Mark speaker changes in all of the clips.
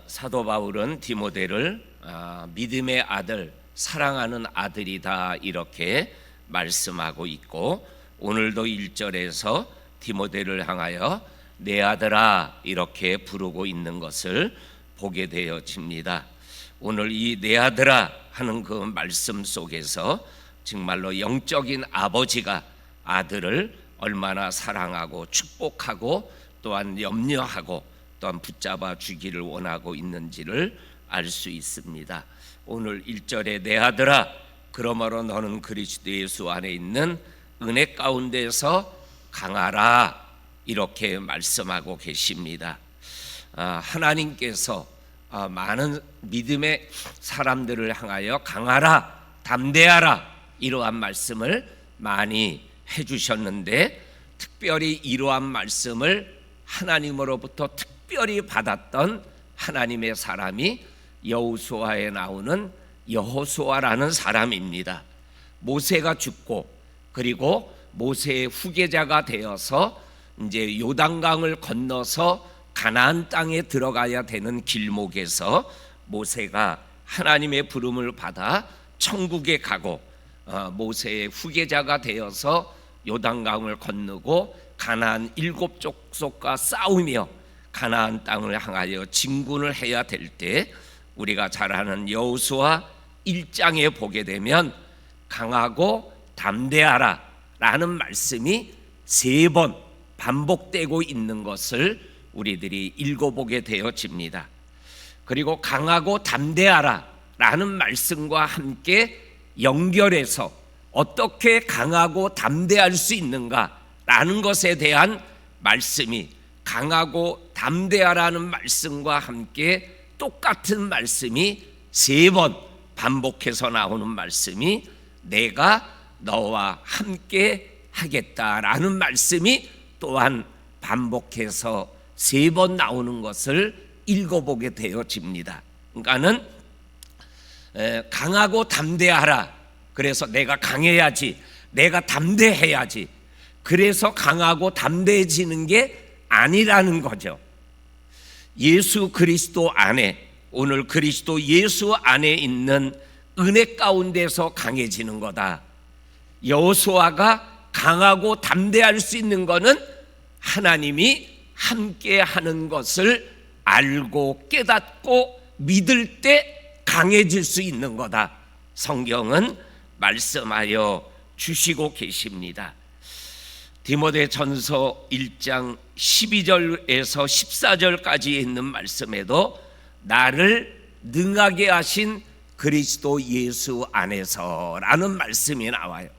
Speaker 1: 사도 바울은 디모데를 믿음의 아들, 사랑하는 아들이다 이렇게 말씀하고 있고, 오늘도 1절에서 디모데를 향하여 내 아들아 이렇게 부르고 있는 것을 보게 되어집니다. 오늘 이 내 아들아 하는 그 말씀 속에서 정말로 영적인 아버지가 아들을 얼마나 사랑하고 축복하고 또한 염려하고 또한 붙잡아 주기를 원하고 있는지를 알 수 있습니다. 오늘 1절에 내 아들아 그러므로 너는 그리스도 예수 안에 있는 은혜 가운데서 강하라 이렇게 말씀하고 계십니다. 하나님께서 많은 믿음의 사람들을 향하여 강하라, 담대하라 이러한 말씀을 많이 해주셨는데, 특별히 이러한 말씀을 하나님으로부터 특별히 받았던 하나님의 사람이 여호수아에 나오는 여호수아라는 사람입니다. 모세가 죽고 그리고 모세의 후계자가 되어서 이제 요단강을 건너서 가나안 땅에 들어가야 되는 길목에서 모세가 하나님의 부름을 받아 천국에 가고 모세의 후계자가 되어서 요단강을 건너고 가나안 7 족속과 싸우며 가나안 땅을 향하여 진군을 해야 될 때, 우리가 잘 아는 여호수아 1장에 보게 되면 강하고 담대하라 라는 말씀이 3번 반복되고 있는 것을 우리들이 읽어보게 되어집니다. 그리고 강하고 담대하라 라는 말씀과 함께 연결해서 어떻게 강하고 담대할 수 있는가 라는 것에 대한 말씀이, 강하고 담대하라는 말씀과 함께 똑같은 말씀이 3번 반복해서 나오는 말씀이 내가 너와 함께 하겠다라는 말씀이 또한 반복해서 3번 나오는 것을 읽어보게 되어집니다. 그러니까는 강하고 담대하라, 그래서 내가 강해야지, 내가 담대해야지, 그래서 강하고 담대해지는 게 아니라는 거죠. 예수 그리스도 안에, 오늘 그리스도 예수 안에 있는 은혜 가운데서 강해지는 거다. 여호수아가 강하고 담대할 수 있는 것은 하나님이 함께 하는 것을 알고 깨닫고 믿을 때 강해질 수 있는 거다. 성경은 말씀하여 주시고 계십니다. 디모데전서 1장 12절에서 14절까지 있는 말씀에도 나를 능하게 하신 그리스도 예수 안에서라는 말씀이 나와요.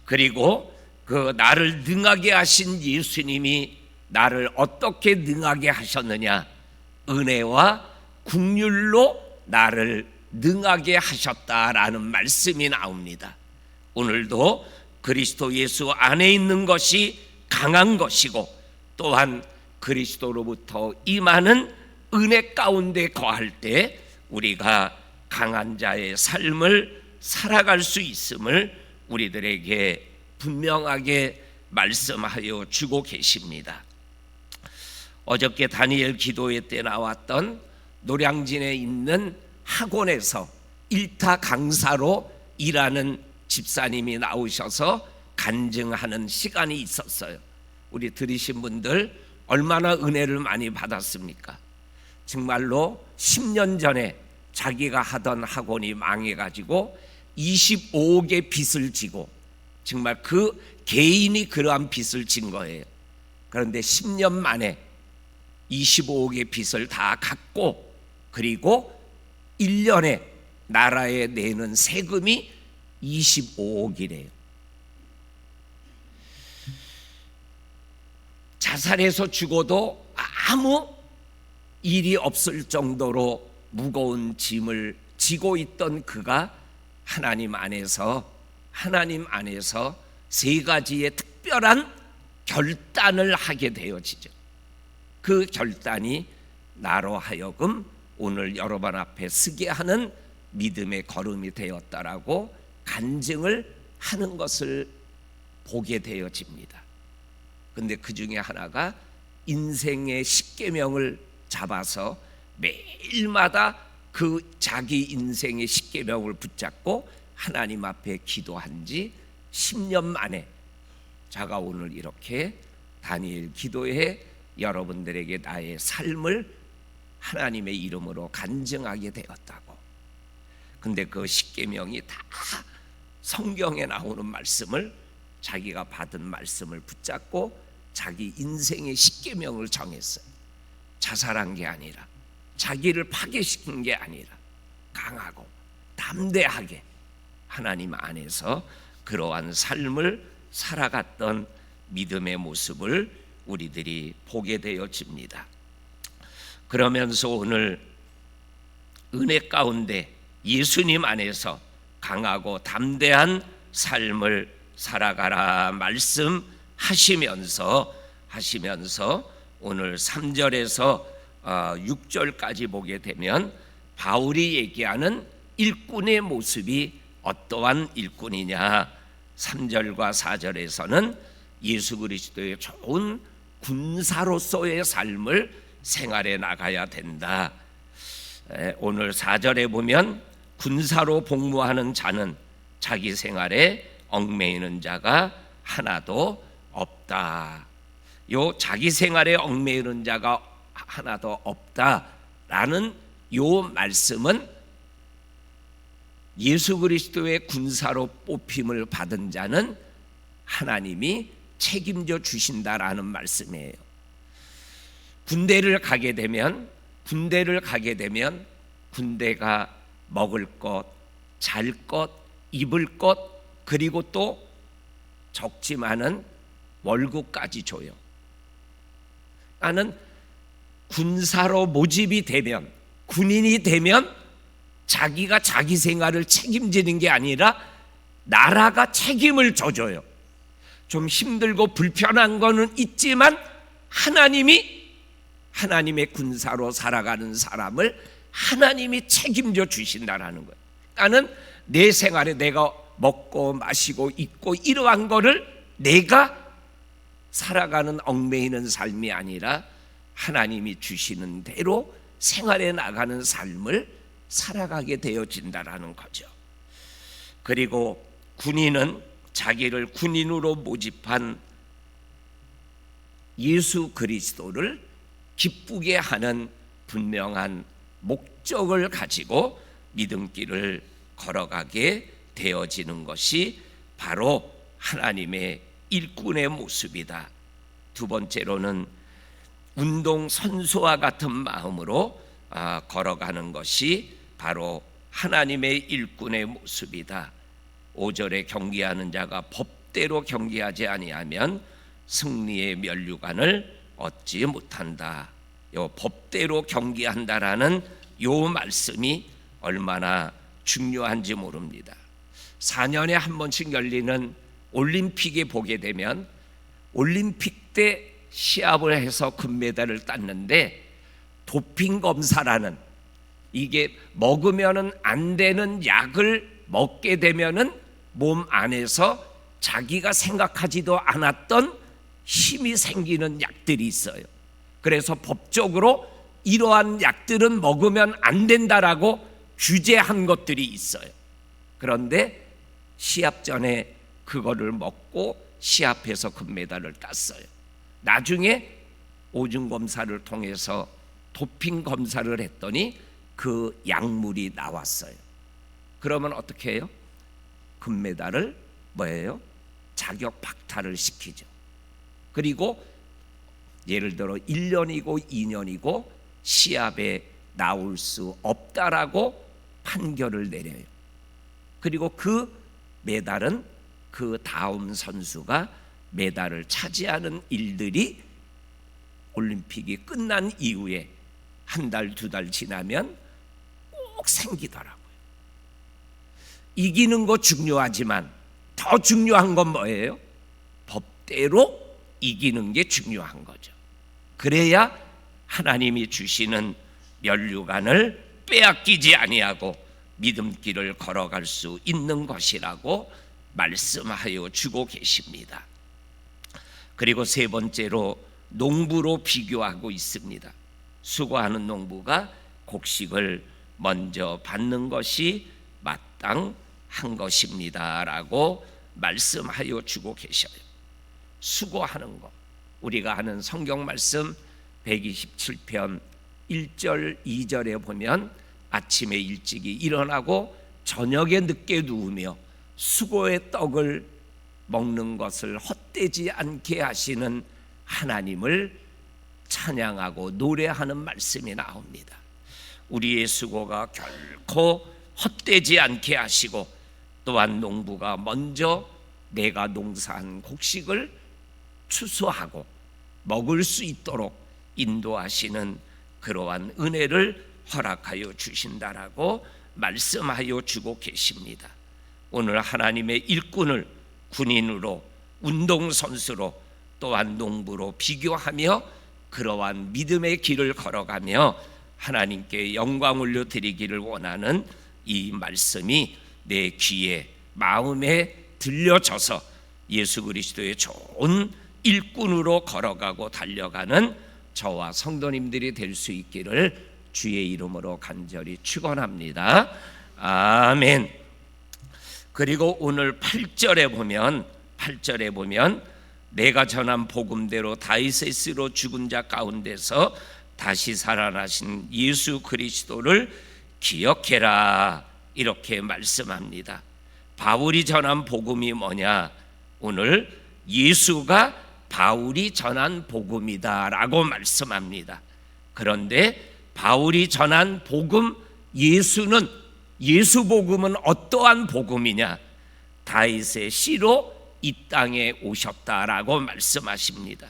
Speaker 1: 그리고 그 나를 능하게 하신 예수님이 나를 어떻게 능하게 하셨느냐, 은혜와 긍휼로 나를 능하게 하셨다라는 말씀이 나옵니다. 오늘도 그리스도 예수 안에 있는 것이 강한 것이고, 또한 그리스도로부터 임하는 은혜 가운데 거할 때 우리가 강한 자의 삶을 살아갈 수 있음을 우리들에게 분명하게 말씀하여 주고 계십니다. 어저께 다니엘 기도회 때 나왔던 노량진에 있는 학원에서 일타 강사로 일하는 집사님이 나오셔서 간증하는 시간이 있었어요. 우리 들으신 분들 얼마나 은혜를 많이 받았습니까? 정말로 10년 전에 자기가 하던 학원이 망해가지고 25억의 빚을 지고, 정말 그 개인이 그러한 빚을 진 거예요. 그런데 10년 만에 25억의 빚을 다 갚고, 그리고 1년에 나라에 내는 세금이 25억이래요. 자살해서 죽어도 아무 일이 없을 정도로 무거운 짐을 지고 있던 그가 하나님 안에서 3가지의 특별한 결단을 하게 되어지죠. 그 결단이 나로 하여금 오늘 여러분 앞에 서게 하는 믿음의 걸음이 되었다라고 간증을 하는 것을 보게 되어집니다. 근데 그 중에 하나가 인생의 10계명을 잡아서 매일마다 그 자기 인생의 십계명을 붙잡고 하나님 앞에 기도한 지 10년 만에 제가 오늘 이렇게 다니엘 기도에 여러분들에게 나의 삶을 하나님의 이름으로 간증하게 되었다고. 근데 그 십계명이 다 성경에 나오는 말씀을 자기가 받은 말씀을 붙잡고 자기 인생의 십계명을 정했어요. 자살한 게 아니라, 자기를 파괴시킨 게 아니라 강하고 담대하게 하나님 안에서 그러한 삶을 살아갔던 믿음의 모습을 우리들이 보게 되어집니다. 그러면서 오늘 은혜 가운데 예수님 안에서 강하고 담대한 삶을 살아가라 말씀하시면서 오늘 3절에서 6절까지 보게 되면 바울이 얘기하는 일꾼의 모습이 어떠한 일꾼이냐. 3절과 4절에서는 예수 그리스도의 좋은 군사로서의 삶을 생활해 나가야 된다. 오늘 4절에 보면 군사로 복무하는 자는 자기 생활에 얽매이는 자가 하나도 없다. 요 자기 생활에 얽매이는 자가 하나도 없다라는 요 말씀은 예수 그리스도의 군사로 뽑힘을 받은 자는 하나님이 책임져 주신다라는 말씀이에요. 군대를 가게 되면 군대가 먹을 것, 잘 것, 입을 것, 그리고 또 적지만은 월급까지 줘요. 나는 군사로 모집이 되면, 군인이 되면 자기가 자기 생활을 책임지는 게 아니라 나라가 책임을 져줘요. 좀 힘들고 불편한 거는 있지만 하나님의 군사로 살아가는 사람을 하나님이 책임져 주신다라는 거예요. 나는 내 생활에 내가 먹고 마시고 입고 이러한 거를 내가 살아가는 얽매이는 삶이 아니라 하나님이 주시는 대로 생활해 나가는 삶을 살아가게 되어진다라는 거죠. 그리고 군인은 자기를 군인으로 모집한 예수 그리스도를 기쁘게 하는 분명한 목적을 가지고 믿음길을 걸어가게 되어지는 것이 바로 하나님의 일꾼의 모습이다. 두 번째로는 운동 선수와 같은 마음으로 걸어가는 것이 바로 하나님의 일꾼의 모습이다. 5절에 경기하는 자가 법대로 경기하지 아니하면 승리의 면류관을 얻지 못한다. 요 법대로 경기한다라는 요 말씀이 얼마나 중요한지 모릅니다. 4년에 한 번씩 열리는 올림픽에 보게 되면 올림픽 때 시합을 해서 금메달을 땄는데 도핑 검사라는, 이게 먹으면은 안 되는 약을 먹게 되면은 몸 안에서 자기가 생각하지도 않았던 힘이 생기는 약들이 있어요. 그래서 법적으로 이러한 약들은 먹으면 안 된다라고 규제한 것들이 있어요. 그런데 시합 전에 그거를 먹고 시합해서 금메달을 땄어요. 나중에 오줌 검사를 통해서 도핑 검사를 했더니 그 약물이 나왔어요. 그러면 어떻게 해요? 금메달을 뭐예요? 자격 박탈을 시키죠. 그리고 예를 들어 1년이고 2년이고 시합에 나올 수 없다라고 판결을 내려요. 그리고 그 메달은 그 다음 선수가 메달을 차지하는 일들이 올림픽이 끝난 이후에 한 달, 두 달 지나면 꼭 생기더라고요. 이기는 거 중요하지만 더 중요한 건 뭐예요? 법대로 이기는 게 중요한 거죠. 그래야 하나님이 주시는 면류관을 빼앗기지 아니하고 믿음길을 걸어갈 수 있는 것이라고 말씀하여 주고 계십니다. 그리고 세 번째로 농부로 비교하고 있습니다. 수고하는 농부가 곡식을 먼저 받는 것이 마땅한 것입니다라고 말씀하여 주고 계셔요. 수고하는 것, 우리가 하는 성경 말씀 127편 1절 2절에 보면 아침에 일찍이 일어나고 저녁에 늦게 누우며 수고의 떡을 먹는 것을 헛되지 않게 하시는 하나님을 찬양하고 노래하는 말씀이 나옵니다. 우리의 수고가 결코 헛되지 않게 하시고, 또한 농부가 먼저 내가 농사한 곡식을 추수하고 먹을 수 있도록 인도하시는 그러한 은혜를 허락하여 주신다라고 말씀하여 주고 계십니다. 오늘 하나님의 일꾼을 군인으로, 운동선수로, 또한 농부로 비교하며 그러한 믿음의 길을 걸어가며 하나님께 영광 올려드리기를 원하는 이 말씀이 내 귀에, 마음에 들려져서 예수 그리스도의 좋은 일꾼으로 걸어가고 달려가는 저와 성도님들이 될 수 있기를 주의 이름으로 간절히 축원합니다. 아멘. 그리고 오늘 8절에 보면 내가 전한 복음대로 다윗의 씨로 죽은 자 가운데서 다시 살아나신 예수 그리스도를 기억해라, 이렇게 말씀합니다. 바울이 전한 복음이 뭐냐? 오늘 예수가 바울이 전한 복음이다라고 말씀합니다. 그런데 바울이 전한 복음, 예수 복음은 어떠한 복음이냐? 다윗의 씨로 이 땅에 오셨다라고 말씀하십니다.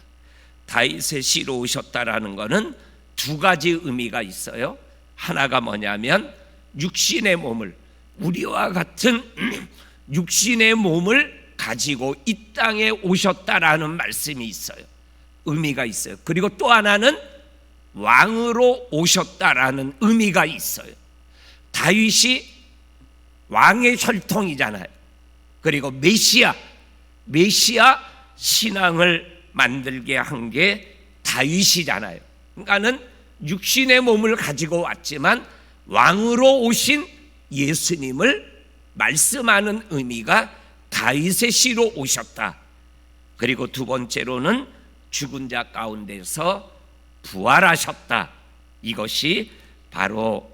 Speaker 1: 다윗의 씨로 오셨다라는 것은 두 가지 의미가 있어요. 하나가 뭐냐면 육신의 몸을, 우리와 같은 육신의 몸을 가지고 이 땅에 오셨다라는 말씀이 있어요. 의미가 있어요. 그리고 또 하나는 왕으로 오셨다라는 의미가 있어요. 다윗이 왕의 혈통이잖아요. 그리고 메시아 신앙을 만들게 한 게 다윗이잖아요. 그러니까는 육신의 몸을 가지고 왔지만 왕으로 오신 예수님을 말씀하는 의미가 다윗의 씨로 오셨다. 그리고 두 번째로는 죽은 자 가운데서 부활하셨다. 이것이 바로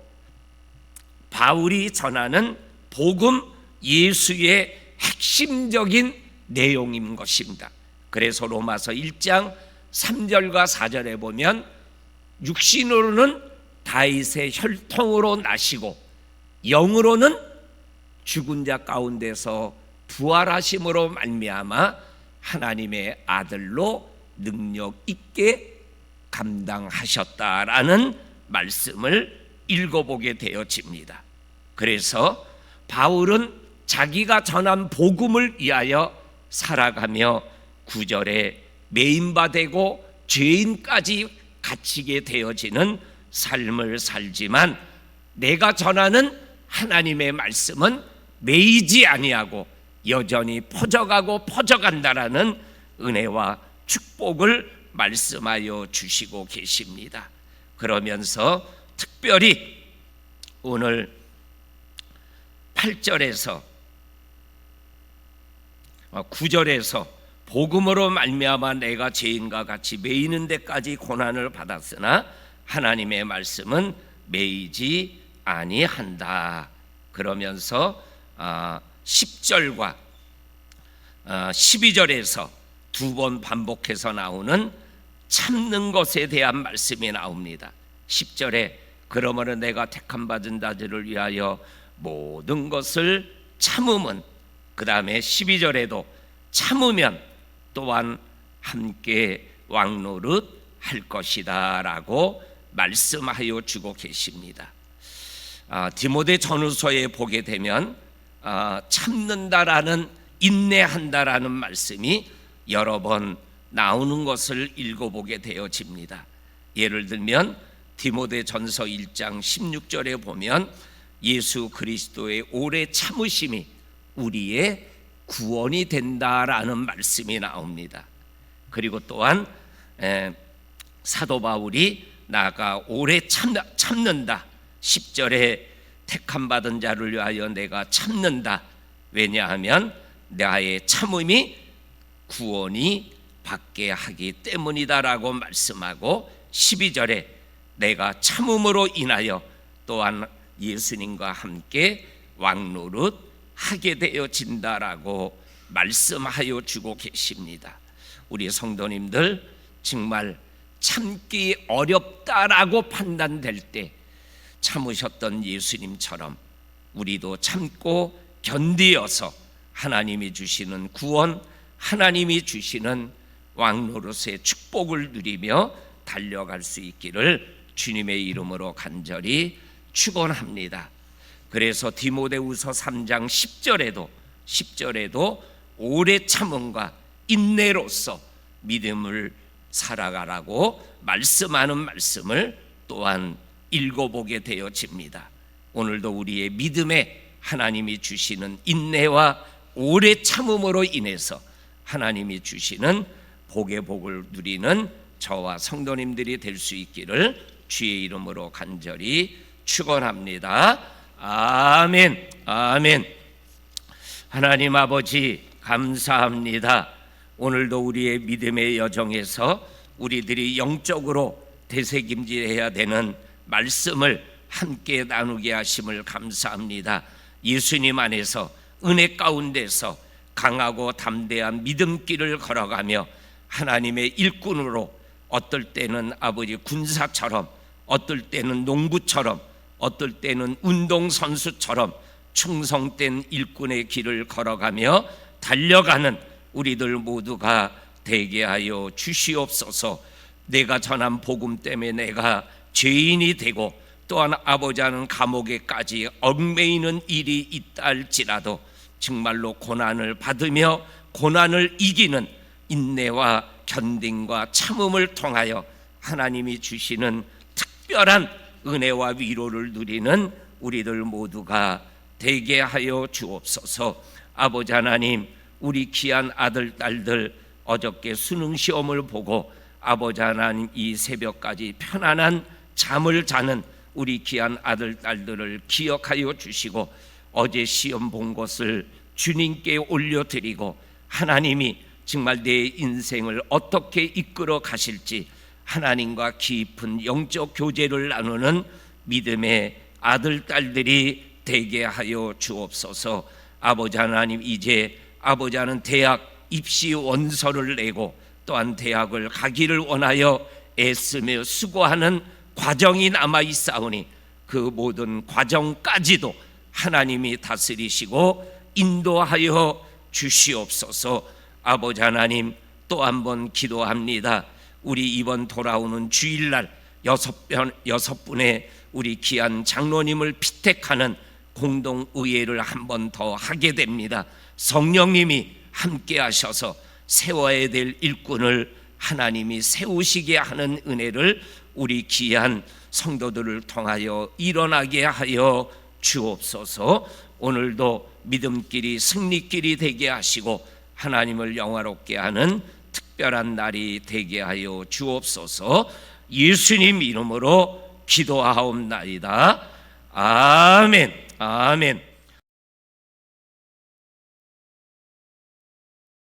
Speaker 1: 바울이 전하는 복음 예수의 핵심적인 내용인 것입니다. 그래서 로마서 1장 3절과 4절에 보면 육신으로는 다윗의 혈통으로 나시고 영으로는 죽은 자 가운데서 부활하심으로 말미암아 하나님의 아들로 능력 있게 감당하셨다라는 말씀을 읽어보게 되어집니다. 그래서 바울은 자기가 전한 복음을 위하여 살아가며 9절에 매인바되고 죄인까지 갇히게 되어지는 삶을 살지만 내가 전하는 하나님의 말씀은 매이지 아니하고 여전히 퍼져가고 퍼져간다라는 은혜와 축복을 말씀하여 주시고 계십니다. 그러면서 특별히 오늘 8절에서 9절에서 복음으로 말미암아 내가 죄인과 같이 매이는 데까지 고난을 받았으나 하나님의 말씀은 매이지 아니한다. 그러면서 10절과 12절에서 두 번 반복해서 나오는 참는 것에 대한 말씀이 나옵니다. 10절에 그러므로 내가 택함 받은 자들을 위하여 모든 것을 참음은, 그 다음에 12절에도 참으면 또한 함께 왕노릇 할 것이다 라고 말씀하여 주고 계십니다. 디모데 전후서에 보게 되면 참는다라는, 인내한다라는 말씀이 여러 번 나오는 것을 읽어보게 되어집니다. 예를 들면 디모데 전서 1장 16절에 보면 예수 그리스도의 오래 참으심이 우리의 구원이 된다라는 말씀이 나옵니다. 그리고 또한 사도 바울이 나가 오래 참는다, 10절에 택함 받은 자를 위하여 내가 참는다. 왜냐하면 나의 참음이 구원이 받게 하기 때문이다라고 말씀하고, 12절에 내가 참음으로 인하여 또한 예수님과 함께 왕노릇 하게 되어진다라고 말씀하여 주고 계십니다. 우리 성도님들, 정말 참기 어렵다라고 판단될 때 참으셨던 예수님처럼 우리도 참고 견디어서 하나님이 주시는 구원, 하나님이 주시는 왕노릇의 축복을 누리며 달려갈 수 있기를 주님의 이름으로 간절히 축원합니다. 그래서 디모데후서 3장 10절에도 오래 참음과 인내로서 믿음을 살아가라고 말씀하는 말씀을 또한 읽어보게 되어집니다. 오늘도 우리의 믿음에 하나님이 주시는 인내와 오래 참음으로 인해서 하나님이 주시는 복의 복을 누리는 저와 성도님들이 될 수 있기를 주의 이름으로 간절히 축원합니다. 아멘. 아멘. 하나님 아버지 감사합니다. 오늘도 우리의 믿음의 여정에서 우리들이 영적으로 되새김질해야 되는 말씀을 함께 나누게 하심을 감사합니다. 예수님 안에서 은혜 가운데서 강하고 담대한 믿음길을 걸어가며 하나님의 일꾼으로, 어떨 때는 아버지 군사처럼, 어떨 때는 농부처럼, 어떨 때는 운동선수처럼 충성된 일꾼의 길을 걸어가며 달려가는 우리들 모두가 되게 하여 주시옵소서. 내가 전한 복음 때문에 내가 죄인이 되고 또한 아버지는 감옥에까지 얽매이는 일이 있다 할지라도 정말로 고난을 받으며 고난을 이기는 인내와 견딤과 참음을 통하여 하나님이 주시는 특별한 은혜와 위로를 누리는 우리들 모두가 되게 하여 주옵소서. 아버지 하나님, 우리 귀한 아들 딸들 어저께 수능 시험을 보고 아버지 하나님 이 새벽까지 편안한 잠을 자는 우리 귀한 아들 딸들을 기억하여 주시고, 어제 시험 본 것을 주님께 올려드리고 하나님이 정말 내 인생을 어떻게 이끌어 가실지 하나님과 깊은 영적 교제를 나누는 믿음의 아들 딸들이 되게 하여 주옵소서. 아버지 하나님, 이제 아버지 하는 대학 입시 원서를 내고 또한 대학을 가기를 원하여 애쓰며 수고하는 과정이 남아 있사오니 그 모든 과정까지도 하나님이 다스리시고 인도하여 주시옵소서. 아버지 하나님, 또 한 번 기도합니다. 우리 이번 돌아오는 주일날 6분의 우리 귀한 장로님을 피택하는 공동의회를 한 번 더 하게 됩니다. 성령님이 함께 하셔서 세워야 될 일꾼을 하나님이 세우시게 하는 은혜를 우리 귀한 성도들을 통하여 일어나게 하여 주옵소서. 오늘도 믿음길이 승리길이 되게 하시고 하나님을 영화롭게 하는 특별한 날이 되게 하여 주옵소서. 예수님 이름으로 기도하옵나이다. 아멘. 아멘.